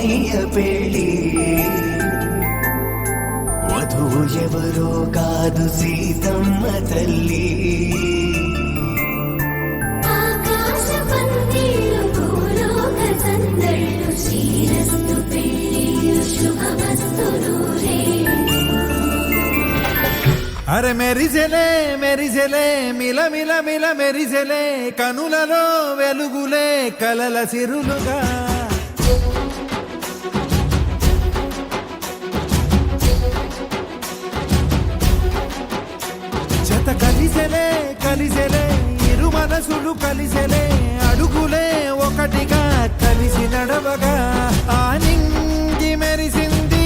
రామయ్య పెళ్ళి వధువు ఎవరో కాదు సీతమ్మ తల్లి అరే మెరిసెలే మెరిసెలే మిల మిల మిల మెరిసెలే కనులలో వెలుగులే కలల సిరులుగా జత కలిసెలే కలిసెలే ఇరు మనసులు కలిసెలే అడుగులే ఒకటిగా కలిసి నడవగా ఆ నింగి మెరిసింది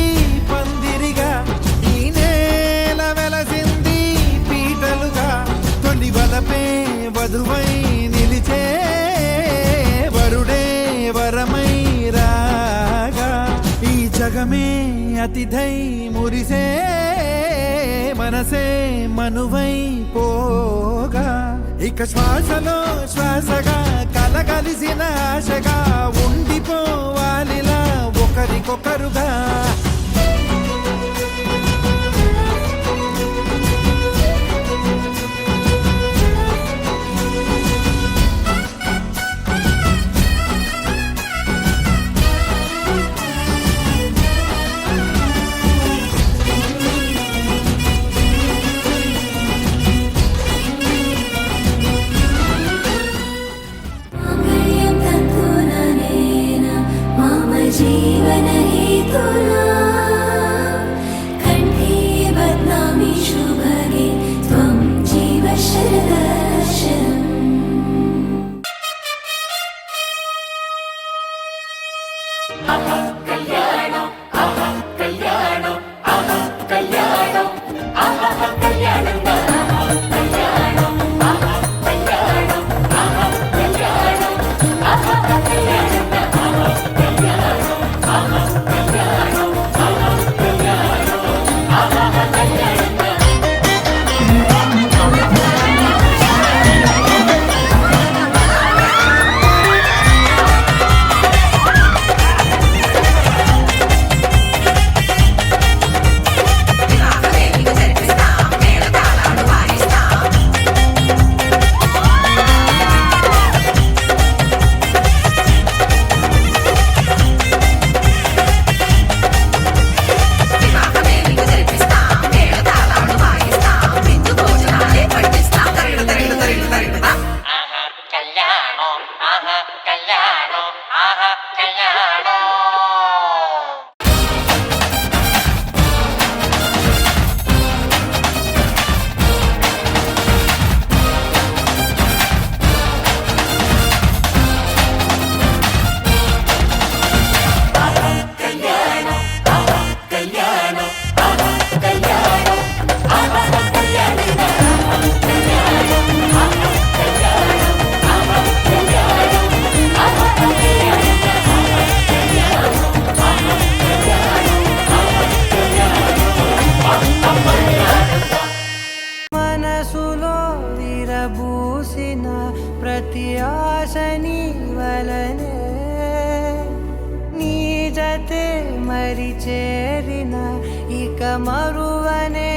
పందిరిగా ఈ నేల వెలసింది పీటలుగా తొలి వలపే వధువై నిలిచే వరుడే వరమై రాగా ఈ జగమే అతిథై మురిసే మనసే మనువై పోగా ఇక శ్వాసలో శ్వాసగా కలగలిసిన ఆశగా ఉండిపోవాలిలా ఒకరికొకరుగా जीवन हेतुना कंठे बध्नामि शुभगे त्वं जीव शरदर्शनम् कल्याणो कल्याणो कल्याणो कल्याणं ప్రతి ఆశని వలనే నీ జతే మరి చేరిన ఇక మరువనే